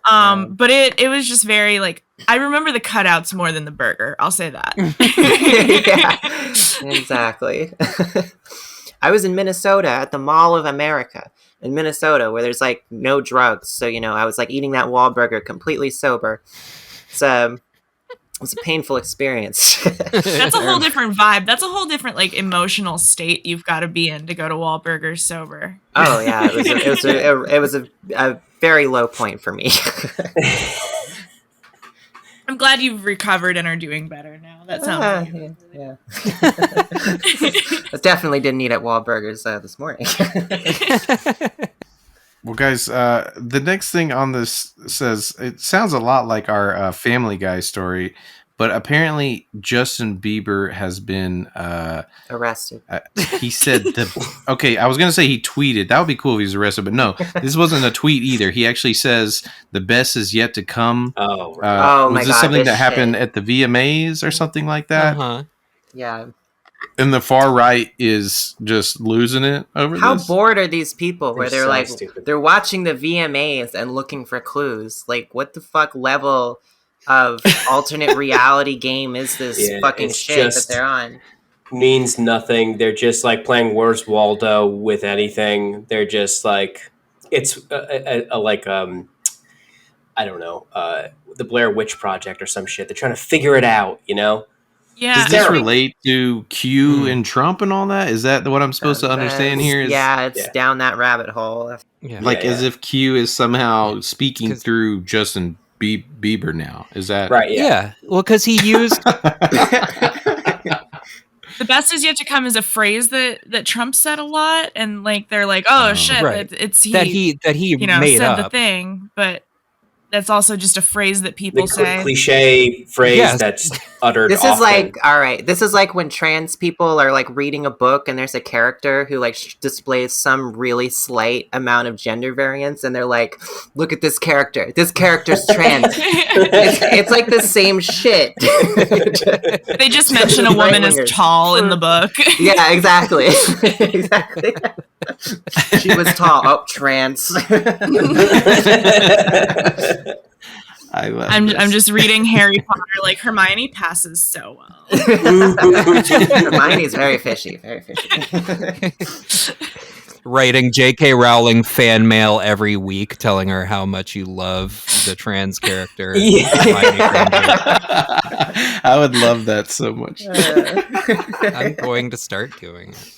But it was just very like, I remember the cutouts more than the burger. I'll say that. Yeah, exactly. I was in Minnesota at the Mall of America in Minnesota, where there's like no drugs. So, you know, I was like eating that Wahlburger completely sober. It was a painful experience. That's a whole different vibe. That's a whole different like emotional state you've got to be in to go to Wahlburgers sober. Oh yeah, it was a very low point for me. I'm glad you've recovered and are doing better now. That sounds yeah. I definitely didn't eat at Wahlburgers this morning. Well, guys, the next thing on this says, it sounds a lot like our Family Guy story, but apparently Justin Bieber has been arrested. He said, okay, I was going to say he tweeted. That would be cool if he was arrested, but no, this wasn't a tweet either. He actually says the best is yet to come. Oh, right. Oh my God. Was this something that happened at the VMAs or something like that? Uh-huh. Yeah. And the far right is just losing it over How this? bored are these people where they're so like, stupid. they're watching the VMAs and looking for clues? Like, what the fuck level of alternate reality game is this fucking shit that they're on? Means nothing. They're just like playing Where's Waldo with anything. They're just like, it's like, I don't know, the Blair Witch Project or some shit. They're trying to figure it out, you know? Yeah. Does this relate to Q and Trump and all that? Is that what I'm supposed to understand here? It's down that rabbit hole. Yeah. Like as if Q is somehow speaking through Justin Bieber now. Is that right? Yeah. Well, because he used the best is yet to come is a phrase that Trump said a lot, and like they're like, oh shit, right. it's that he you know made said up the thing, but that's also just a phrase that people say. Cliche phrase that's uttered. This often. is like, all right. This is like when trans people are like reading a book and there's a character who like displays some really slight amount of gender variance, and they're like, "Look at this character. This character's trans." it's like the same shit. They just mention a woman as tall in the book. Yeah, exactly. Exactly. She was tall. Oh, trans. I'm just reading Harry Potter. Like Hermione passes so well. Hermione's very fishy. Very fishy. Writing J.K. Rowling fan mail every week, telling her how much you love the trans character. I would love that so much. I'm going to start doing it.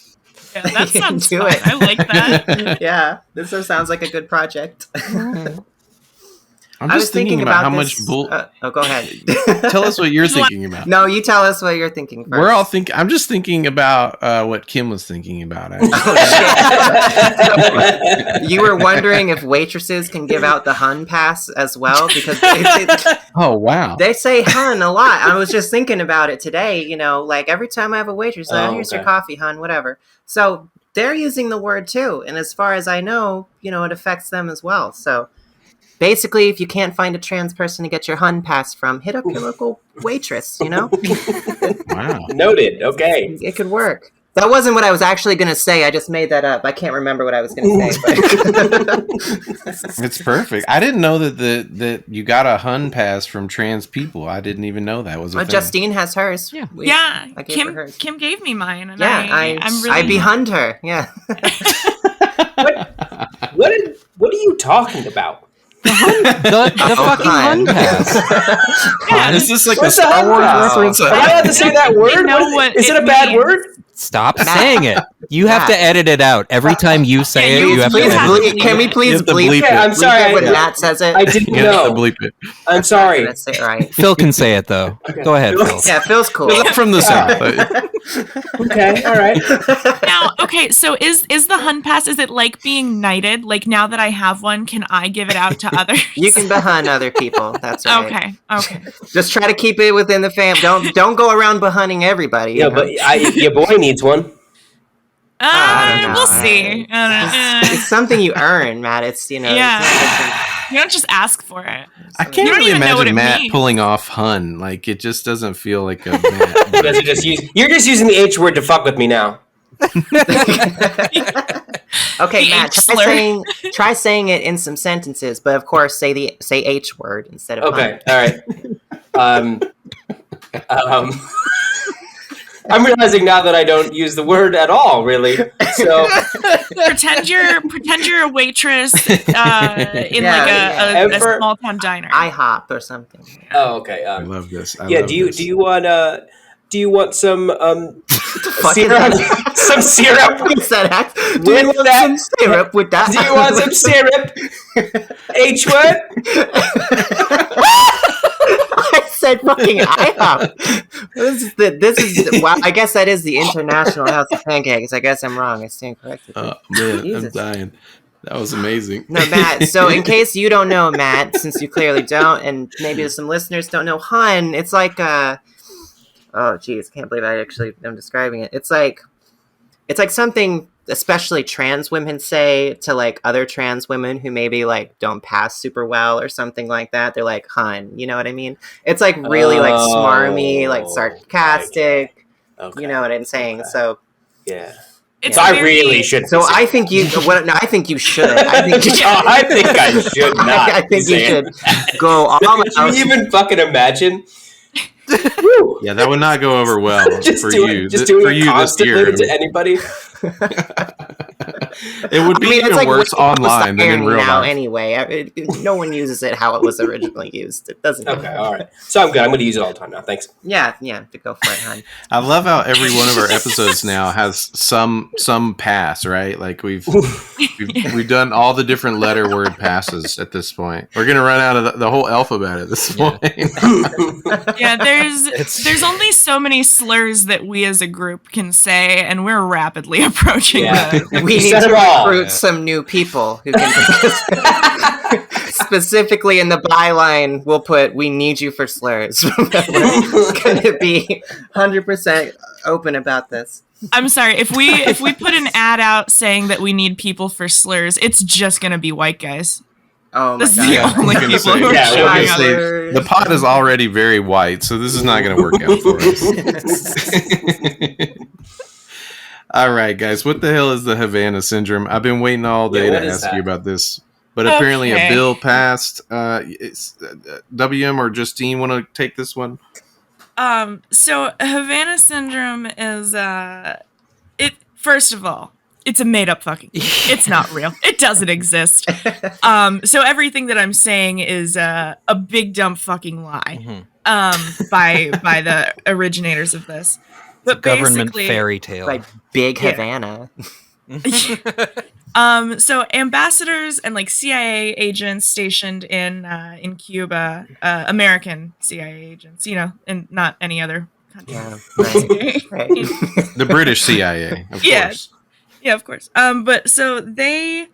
Yeah, that sounds Do fun. it. I like that. Yeah, this sounds like a good project. I'm just thinking about how much bull. Oh, go ahead. Tell us what you're thinking about. No, you tell us what you're thinking first. We're all thinking. I'm just thinking about what Kim was thinking about. You were wondering if waitresses can give out the Hun Pass as well, because oh wow, they say Hun a lot. I was just thinking about it today. You know, like every time I have a waitress, here's your coffee, Hun, whatever. So they're using the word too, and as far as I know, you know, it affects them as well. So basically, if you can't find a trans person to get your Hun Pass from, hit up your local waitress, you know? Wow. Noted. Okay. It could work. That wasn't what I was actually going to say. I just made that up. I can't remember what I was going to say. But It's perfect. I didn't know that you got a Hun Pass from trans people. I didn't even know that was a thing. Justine has hers. Yeah. I gave her hers. Kim gave me mine, and I'm really I behunned her. Yeah. What are you talking about? The fucking Hun. Hun Pass. Is this like What's a the Star Hun Wars Pass? reference? Am I allowed to say that word? know what Is it it a bad means. word? Stop saying it. You have to edit it out. Every time you say it, Yeah, you have to Please edit it. bleep. Can we please You have to bleep? bleep Okay, I'm it. sorry. Bleep it when Matt says it. I didn't You have to know. bleep it. I'm sorry. Let's say it right. Phil can say it, though. Go ahead, Phil. Yeah, Phil's cool. I'm from the South. Okay, all right. Now, okay, so is the Hun Pass, is it like being knighted? Like, now that I have one, can I give it out to others? You can behun other people. That's right. Okay. Just try to keep it within the fam. Don't go around behunning everybody. Yeah, you know? but your boy needs one. I don't know. We'll see. It's something you earn, Matt. It's Yeah. You don't just ask for it. I You can't don't really even know what imagine it Matt means. pulling off Hun. Like, it just doesn't feel like a Matt. You guys are you're just using the H word to fuck with me now. Okay, The Matt. H slur. Try saying it in some sentences, but of course, say H word instead of Okay, all right. I'm realizing now that I don't use the word at all, really. So pretend you're a waitress in like a small town diner. IHOP or something. oh, okay. I love this. I Yeah. love Do this. you want some Fuck syrup? it. Some syrup? What's that act? Do With you want that- some syrup with that? Do you want some syrup? H word? I said fucking IHOP. This is wow. I guess that is the International House of Pancakes. I guess I'm wrong. I stand corrected. Man, I'm Jesus. dying. That was amazing. No, Matt. So, in case you don't know, Matt, since you clearly don't, and maybe some listeners don't know, Hun, it's like oh, geez, can't believe I'm describing it. It's like something especially trans women say to like other trans women who maybe like don't pass super well or something like that. They're like, Hun, you know what I mean? It's like really like smarmy, like sarcastic. Okay. You know what I'm saying? Okay. So Yeah. It's So I very- really should. So I think you. Well, no, I think you should. I think you should. I think I should not. I think you say it. should go all Could out. you even fucking imagine? Woo. Yeah, that would not go over well Just for doing, you. just For doing it you this constantly year. to anybody. It would be even worse way close to online than in irony real now. life. Anyway, no one uses it how it was originally used. It doesn't. Okay, all right. So I'm good. I'm going to use it all the time now. Thanks. Yeah, to go for it, hon. I love how every one of our episodes now has some pass, right? Like we've done all the different letter word passes at this point. We're gonna run out of the whole alphabet at this point. Yeah, there's only so many slurs that we as a group can say, and we're rapidly approaching Yeah. the We need said to it all. recruit some new people who can. Specifically in the byline, we'll put "We need you for slurs." We're going to be 100% open about this. I'm sorry, if we put an ad out saying that we need people for slurs, it's just gonna be white guys. Oh my This is god! the Yeah, only I was gonna people say, who are yeah, we're gonna showing up. say the pot is already very white, so this is not going to work out for us. All right, guys, what the hell is the Havana Syndrome? I've been waiting all day what to is ask that? you about this, but apparently a Okay. bill passed. WM or Justine want to take this one? So Havana Syndrome is it. First of all, it's a made up fucking thing. It's not real. It doesn't exist. So everything that I'm saying is a big dumb fucking lie. By the originators of this. But Government basically, fairy tale. Like Big Yeah. Havana. So ambassadors and like CIA agents stationed in Cuba, American CIA agents, and not any other country. Yeah, right. Right. The British CIA, of Yeah. course. Yeah, of course. But so they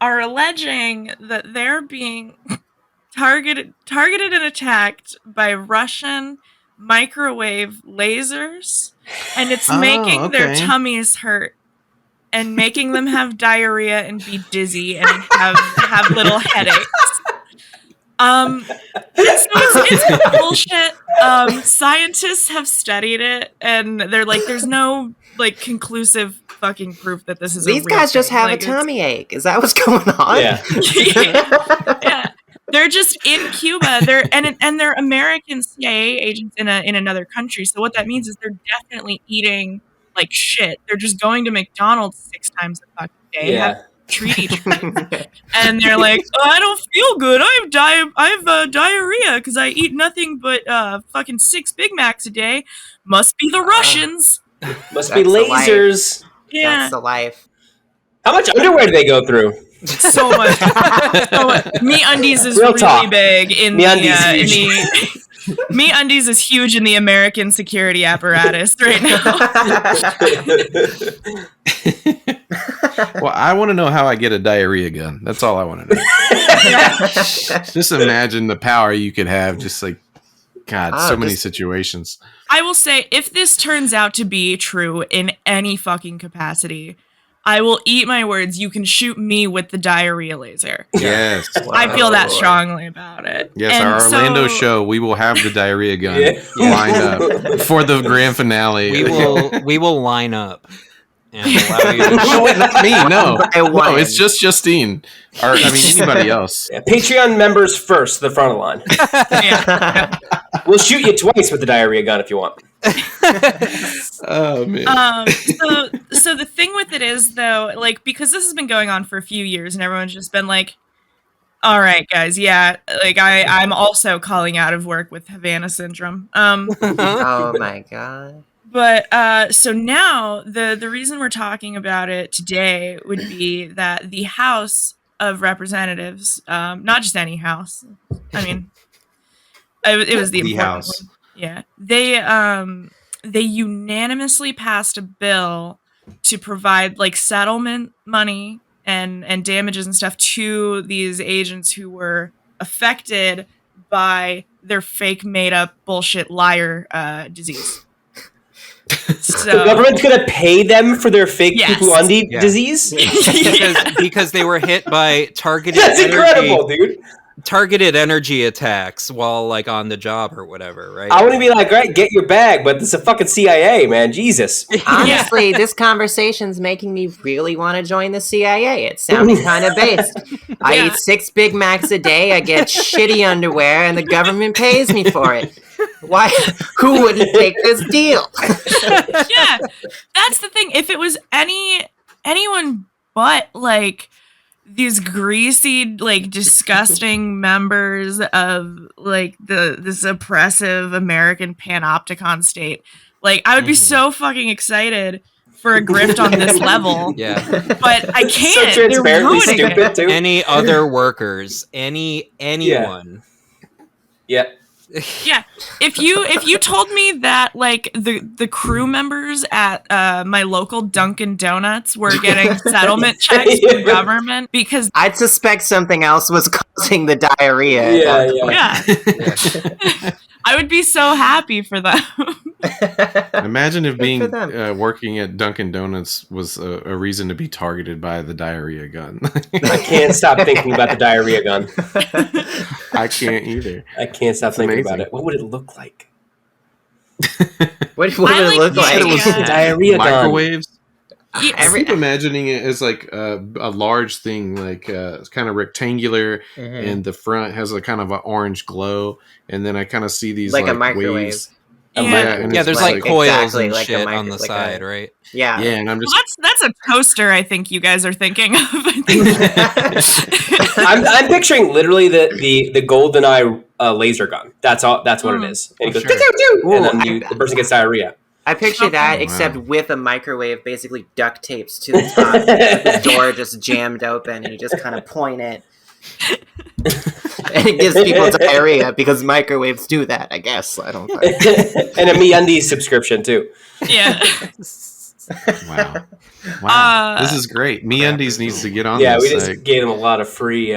are alleging that they're being targeted and attacked by Russian microwave lasers, and it's making their okay. tummies hurt and making them have diarrhea and be dizzy and have little headaches. It's bullshit. Scientists have studied it, and they're like, there's no like conclusive fucking proof that this is. These a real guys just thing. have like, a tummy ache. Is that what's going on? Yeah. Yeah. They're just in Cuba. They're American CIA agents in another country. So what that means is they're definitely eating like shit. They're just going to McDonald's 6 times a fucking day. Yeah. Treat each other. And they're like, I don't feel good. I have diarrhea because I eat nothing but fucking 6 Big Macs a day. Must be the Russians. Must be lasers. Yeah. That's the life. How much underwear do they go through? So much. MeUndies is Real really talk. big in MeUndies the MeUndies is huge in the American security apparatus right now. Well, I want to know how I get a diarrhea gun. That's all I want to know. Just imagine the power you could have. Just like, God, so many situations. I will say, if this turns out to be true in any fucking capacity, I will eat my words. You can shoot me with the diarrhea laser. Yes. I feel that strongly about it. Yes, And our Orlando show, we will have the diarrhea gun lined up for the grand finale. We will line up and allow you to No, not me. No, it's just Justine. Or I mean, anybody else. Yeah, Patreon members first, to the front of the line. Yeah. We'll shoot you twice with the diarrhea gun if you want. Oh man. So the thing with it is, though, like, because this has been going on for a few years and everyone's just been like, all right, guys, yeah, like I'm also calling out of work with Havana Syndrome. Oh my God. But so now the reason we're talking about it today would be that the House of Representatives, not just any house, I mean, it was the important House. one. Yeah, they unanimously passed a bill to provide like settlement money and damages and stuff to these agents who were affected by their fake made up bullshit liar disease. So, The government's going to pay them for their fake Yes. poo-poo-undy Yeah. disease? because they were hit by targeted That's incredible, dude. targeted energy attacks while like on the job or whatever, right? I want to be like, right, get your bag, but this is a fucking CIA, man. Jesus. Honestly, this conversation's making me really want to join the CIA. It's sounding kind of based. I eat 6 Big Macs a day, I get shitty underwear, and the government pays me for it. Why? Who wouldn't take this deal? yeah, that's the thing. If it was anyone but like these greasy, like disgusting members of like this oppressive American panopticon state, like I would be so fucking excited for a grift on this level. Yeah. But I can't. So They're transparently ruining it. stupid, too. Any other workers, anyone. Yeah. Yeah, if you told me that like the crew members at my local Dunkin' Donuts were getting settlement checks from the government because I'd suspect something else was causing the diarrhea. yeah, I would be so happy for them. Imagine if Good being for them. working at Dunkin' Donuts was a reason to be targeted by the diarrhea gun. I can't stop thinking about the diarrhea gun. I can't either. I can't stop thinking amazing. about it. What would it look like? What would I it like look the like? It was idea. the diarrhea gun. Microwaves. Yeah, I keep imagining it as like a large thing, like it's kind of rectangular, and the front has a kind of an orange glow, and then I kind of see these Like a like microwave. waves. Yeah. and Yeah, it's there's like coils exactly and like a shit micro- on the like side, a- right? Yeah. yeah, and I'm just well, that's a toaster. I think you guys are thinking of. I think. I'm picturing literally the golden eye laser gun. That's all. That's what it is. And it goes, Sure. "Doo-doo-doo," and then Ooh, the person gets diarrhea. I picture that, Wow. except with a microwave basically duct tapes to the top. The door just jammed open, and you just kind of point it. And it gives people diarrhea because microwaves do that, I guess. I don't know. And a MeUndies subscription too. Yeah. wow. This is great. MeUndies needs to get on Yeah, we this. just gave them a lot of free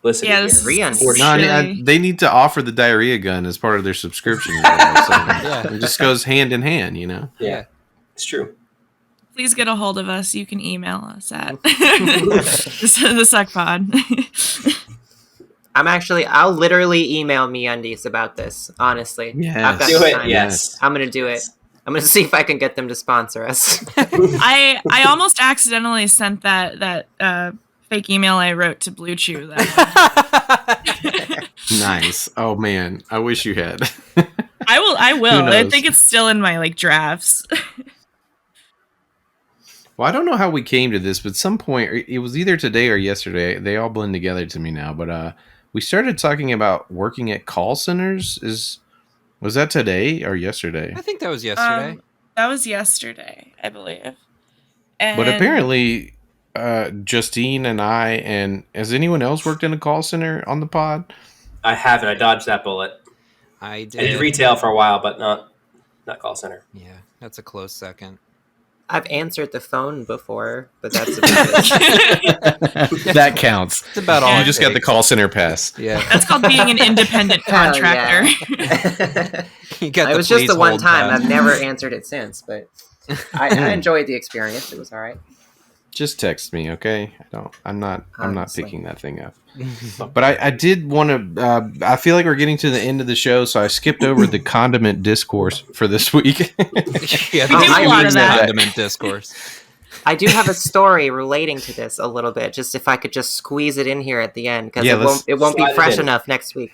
listening. Yeah, here. this Free is undies. No, really- they need to offer the diarrhea gun as part of their subscription. It just goes hand in hand, you know. Yeah, it's true. Please get a hold of us. You can email us at the Succ Pod. I'll literally email MeUndies about this, honestly. Yes. I've got Do the it. time. Yes. I'm going to do it. I'm going to see if I can get them to sponsor us. I almost accidentally sent that fake email I wrote to Blue Chew. Nice. Oh man, I wish you had. I will. Who I knows? think it's still in my drafts. Well, I don't know how we came to this, but at some point, it was either today or yesterday. They all blend together to me now. But we started talking about working at call centers. Was that today or yesterday? I think that was yesterday. That was yesterday, I believe. And But apparently, Justine and I, and has anyone else worked in a call center on the pod? I haven't. I dodged that bullet. I I did. did retail for a while, but not call center. Yeah, that's a close second. I've answered the phone before, but that's about it. That counts. It's about all. Yeah. You it just got the takes. call center pass. Yeah, that's called being an independent Hell contractor. yeah. you got It was just the one please time. hold I've never answered it since, but I enjoyed the experience. It was all right. Just text me, okay? I'm not Honestly. picking that thing up. button. But I did want to. I feel like we're getting to the end of the show, so I skipped over the condiment discourse for this week. Yeah, We that's do a lot of that. condiment discourse. I do have a story relating to this a little bit. Just if I could just squeeze it in here at the end, because Yeah, it won't be slide it fresh in. enough next week.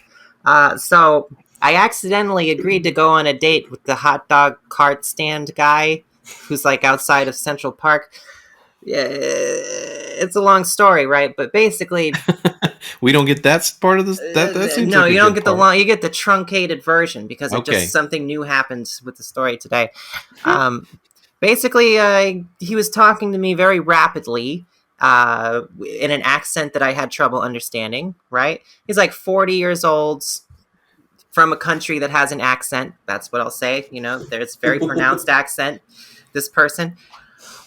So I accidentally agreed to go on a date with the hot dog cart stand guy, who's like outside of Central Park. Yeah, it's a long story, right? But basically, We don't get that part of this. That seems no, like a you don't good get the part. long. You get the truncated version because it Okay. just something new happens with the story today. Basically, he was talking to me very rapidly in an accent that I had trouble understanding. Right? He's like 40 years old, from a country that has an accent. That's what I'll say. You know, there's very pronounced accent. This person.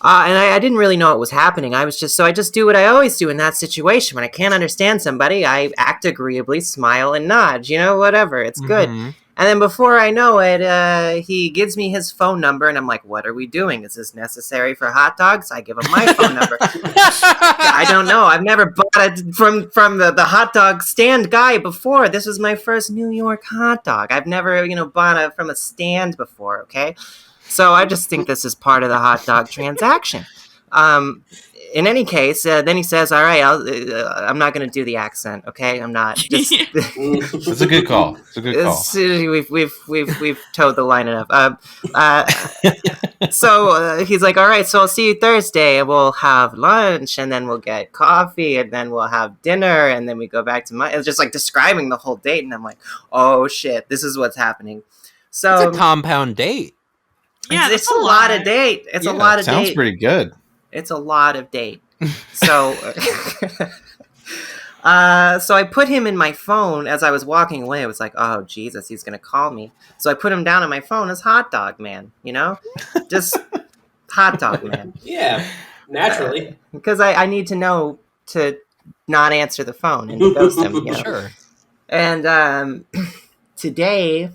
And I didn't really know what was happening. I just do what I always do in that situation. When I can't understand somebody, I act agreeably, smile, and nod. You know, whatever. It's good. Mhm. And then before I know it, he gives me his phone number, and I'm like, what are we doing? Is this necessary for hot dogs? I give him my phone number. I don't know. I've never bought it from the hot dog stand guy before. This was my first New York hot dog. I've never, bought it from a stand before, okay? So I just think this is part of the hot dog transaction. In any case, then he says, all right, I'm not going to do the accent, okay? I'm not. Just, It's a good call. It's a good call. we've towed the line enough. So he's like, all right, so I'll see you Thursday, and we'll have lunch, and then we'll get coffee, and then we'll have dinner, and then we go back to it's just like describing the whole date, and I'm like, oh shit, this is what's happening. So It's a compound date. Yeah, it's that's a lot of date. It's a Yeah, lot of sounds date. pretty good. It's a lot of date. So, so I put him in my phone as I was walking away. I was like, oh, Jesus, he's going to call me. So I put him down on my phone as Hot Dog Man, Just Hot Dog Man. Yeah, naturally. Because I need to know to not answer the phone and to ghost him, Sure. And today,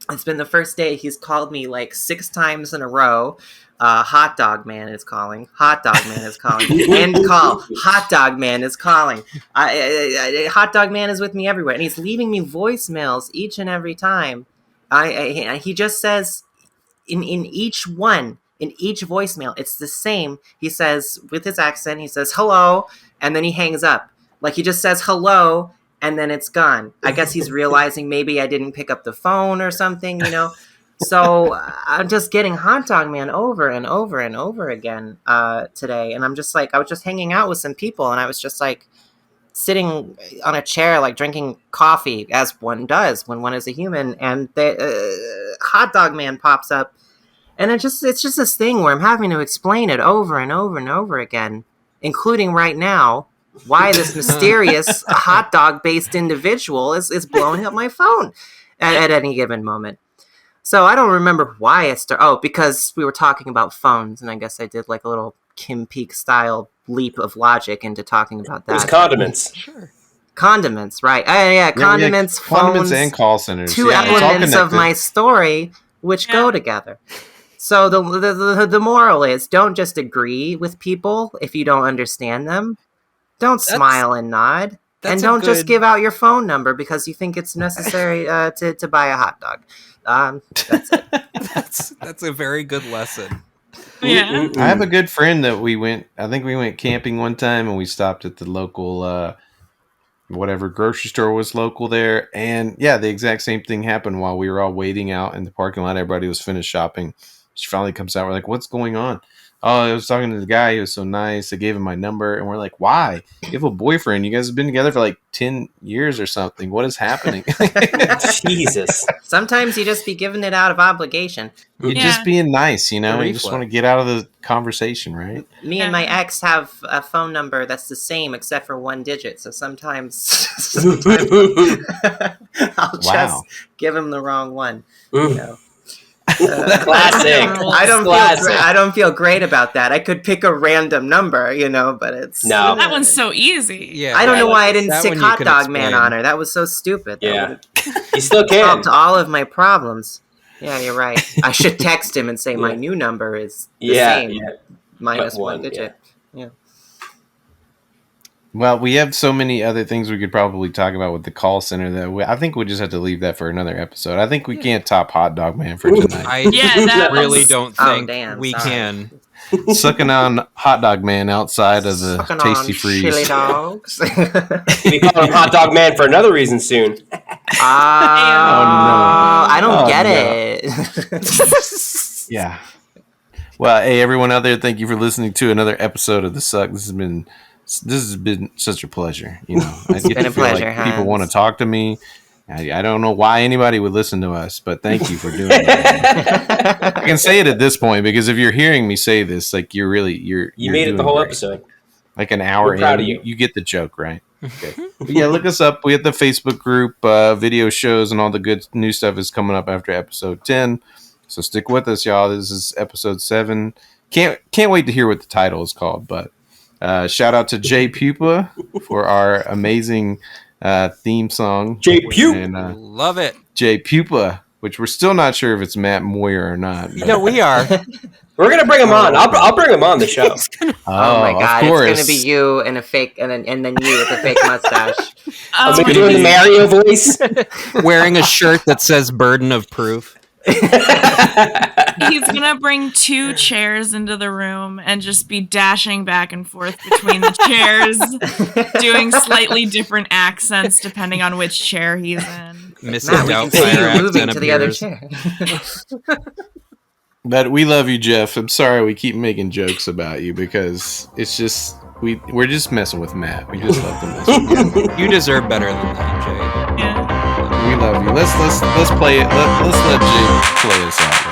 it's been the first day he's called me like 6 times in a row. Hot Dog Man is calling. Hot Dog Man is calling. End call. Hot Dog Man is calling. Hot Dog Man is with me everywhere, and he's leaving me voicemails each and every time. He just says in each voicemail, it's the same. He says with his accent, he says hello, and then he hangs up. Like he just says hello, and then it's gone. I guess he's realizing maybe I didn't pick up the phone or something, So I'm just getting Hot Dog Man over and over and over again today. And I'm just like, I was just hanging out with some people, and I was just like sitting on a chair, like drinking coffee, as one does when one is a human. And the Hot Dog Man pops up, and it's just this thing where I'm having to explain it over and over and over again, including right now, why this mysterious hot dog based individual is blowing up my phone at any given moment. So I don't remember why I started. Oh, because we were talking about phones, and I guess I did like a little Kim Peek style leap of logic into talking about that. It was condiments. Sure. Condiments, right? Yeah, condiments, phones, condiments and call centers. two Yeah, it's all elements of connected. my story which go together. So the moral is, don't just agree with people if you don't understand them. Don't smile and nod. And don't just give out your phone number because you think it's necessary to buy a hot dog. That's it. That's a very good lesson. Yeah. I have a good friend that we went camping one time, and we stopped at the local whatever grocery store was local there. And yeah, the exact same thing happened while we were all waiting out in the parking lot. Everybody was finished shopping. She finally comes out. We're like, what's going on? Oh, I was talking to the guy. He was so nice. I gave him my number. And we're like, why? You have a boyfriend. You guys have been together for like 10 years or something. What is happening? Jesus. Sometimes you just be giving it out of obligation. You're just being nice, you know? You just want to get out of the conversation, right? Me and my ex have a phone number that's the same except for one digit. So sometimes I'll just give him the wrong one. You know? Classic. I don't feel great about that. I could pick a random number, you know, but it's that one's so easy. Yeah, I don't know why I didn't stick Hot Dog Man on her. That was so stupid. Yeah, you still can solved all of my problems. Yeah, you're right. I should text him and say my new number is the same minus one digit. Yeah. Well, we have so many other things we could probably talk about with the call center that I think we just have to leave that for another episode. I think we can't top Hot Dog Man for tonight. I really don't think we can. Sucking on Hot Dog Man outside of the Sucking Tasty on Freeze. chili dogs. We'll be calling him Hot Dog Man for another reason soon. No. I don't get it. Yeah. Well, hey, everyone out there, thank you for listening to another episode of The Succ. This has been such a pleasure. You know, I get to feel like people want to talk to me. I don't know why anybody would listen to us, but thank you for doing it. I can say it at this point because if you're hearing me say this, like you made it the whole episode. Like an hour in, proud of you. You get the joke, right? Okay. But yeah, look us up. We have the Facebook group, video shows, and all the good new stuff is coming up after episode 10. So stick with us, y'all. This is episode 7. Can't wait to hear what the title is called, but shout out to Jay Pupa for our amazing theme song. Jay Pupa. And, love it. Jay Pupa, which we're still not sure if it's Matt Moyer or not. No, we are. We're gonna bring him on. I'll bring him on the show. Oh my god, it's gonna be you and a fake, and then you with a fake mustache. I'm doing the Mario voice, wearing a shirt that says "Burden of Proof." He's gonna bring 2 chairs into the room and just be dashing back and forth between the chairs, doing slightly different accents depending on which chair he's in. Mrs. Doubtfire moving to the other chair. But we love you, Jeff. I'm sorry we keep making jokes about you because it's just we're just messing with Matt. We just love to mess with you. You deserve better than that, Jay. Yeah. We love you. Let's play it. Let's let Jay play us out.